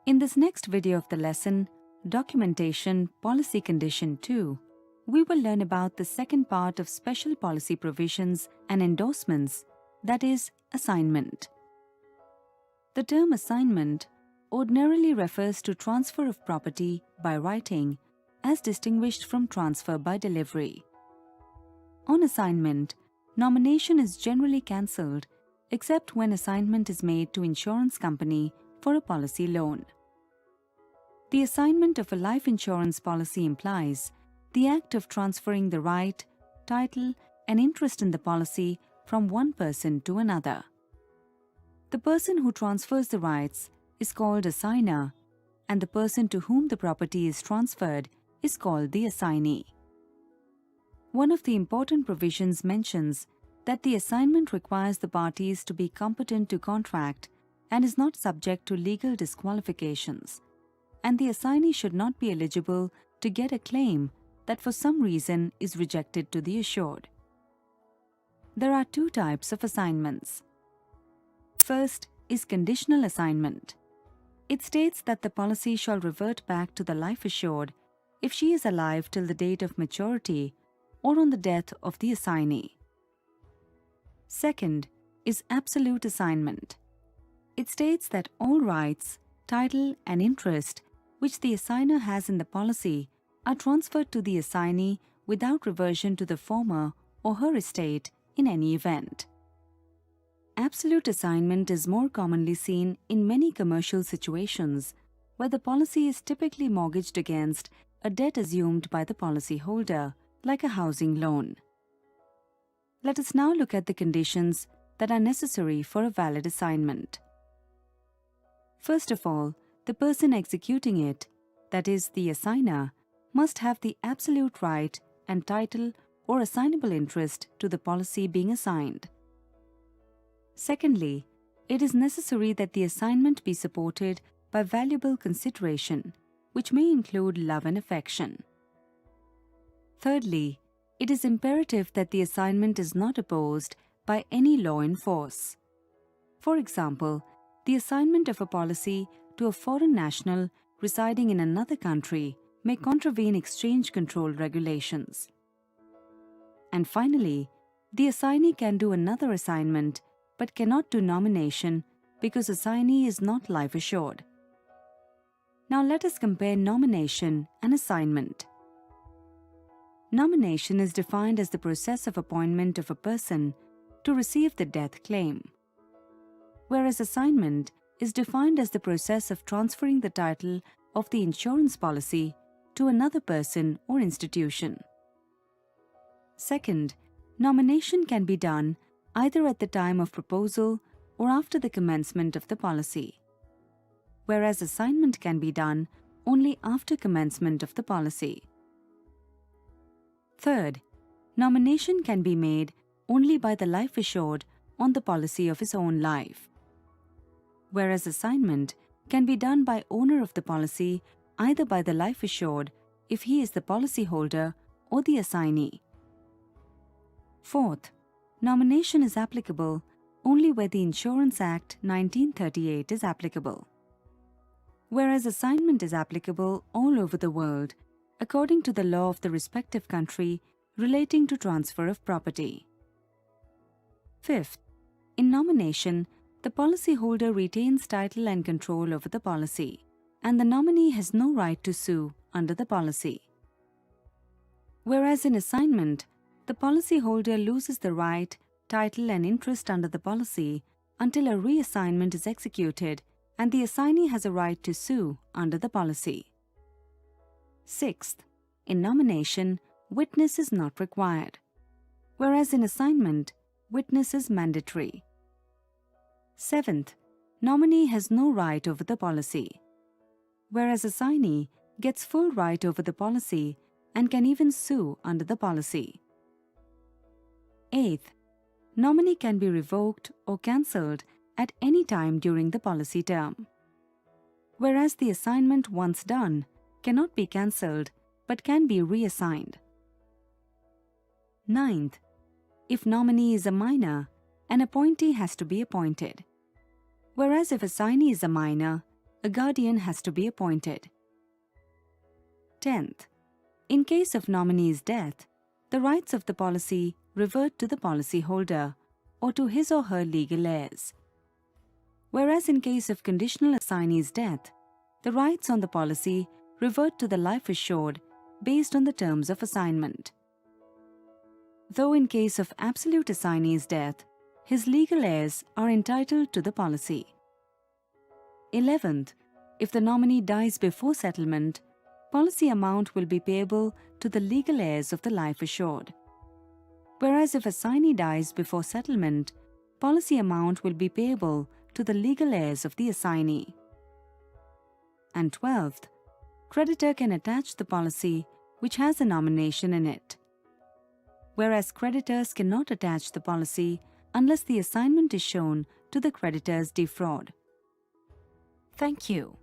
In this next video of the lesson, Documentation Policy Condition 2, we will learn about the second part of Special Policy Provisions and Endorsements, that is, assignment. The term assignment ordinarily refers to transfer of property by writing as distinguished from transfer by delivery. On assignment, nomination is generally cancelled except when assignment is made to insurance company for a policy loan. The assignment of a life insurance policy implies the act of transferring the right, title, and interest in the policy from one person to another. The person who transfers the rights is called assigner, and the person to whom the property is transferred is called the assignee. One of the important provisions mentions that the assignment requires the parties to be competent to contract and is not subject to legal disqualifications, and the assignee should not be eligible to get a claim that for some reason is rejected to the assured. There are two types of assignments. First is conditional assignment. It states that the policy shall revert back to the life assured if she is alive till the date of maturity or on the death of the assignee. Second is absolute assignment. It states that all rights, title, and interest which the assigner has in the policy are transferred to the assignee without reversion to the former or her estate in any event. Absolute assignment is more commonly seen in many commercial situations where the policy is typically mortgaged against a debt assumed by the policyholder, like a housing loan. Let us now look at the conditions that are necessary for a valid assignment. First of all, the person executing it, that is, the assigner, must have the absolute right and title or assignable interest to the policy being assigned. Secondly, it is necessary that the assignment be supported by valuable consideration, which may include love and affection. Thirdly, it is imperative that the assignment is not opposed by any law in force. For example, the assignment of a policy to a foreign national residing in another country may contravene exchange control regulations. And finally, the assignee can do another assignment but cannot do nomination because assignee is not life assured. Now let us compare nomination and assignment. Nomination is defined as the process of appointment of a person to receive the death claim, whereas assignment is defined as the process of transferring the title of the insurance policy to another person or institution. Second, nomination can be done either at the time of proposal or after the commencement of the policy, whereas assignment can be done only after commencement of the policy. Third, nomination can be made only by the life assured on the policy of his own life, whereas assignment can be done by owner of the policy either by the life assured if he is the policyholder or the assignee. Fourth, nomination is applicable only where the Insurance Act 1938 is applicable, whereas assignment is applicable all over the world according to the law of the respective country relating to transfer of property. Fifth, in nomination, the policyholder retains title and control over the policy, and the nominee has no right to sue under the policy. Whereas in assignment, the policyholder loses the right, title, and interest under the policy until a reassignment is executed and the assignee has a right to sue under the policy. Sixth, in nomination, witness is not required, whereas in assignment, witness is mandatory. Seventh, nominee has no right over the policy, whereas assignee gets full right over the policy and can even sue under the policy. Eighth, nominee can be revoked or cancelled at any time during the policy term, whereas the assignment once done cannot be cancelled but can be reassigned. Ninth, if nominee is a minor, an appointee has to be appointed, whereas if assignee is a minor, a guardian has to be appointed. 10th, in case of nominee's death, the rights of the policy revert to the policyholder or to his or her legal heirs. Whereas in case of conditional assignee's death, the rights on the policy revert to the life assured based on the terms of assignment. Though in case of absolute assignee's death, his legal heirs are entitled to the policy. 11th, if the nominee dies before settlement, policy amount will be payable to the legal heirs of the life assured. Whereas if assignee dies before settlement, policy amount will be payable to the legal heirs of the assignee. And 12th, creditor can attach the policy which has a nomination in it. Whereas creditors cannot attach the policy unless the assignment is shown to the creditor's defraud. Thank you.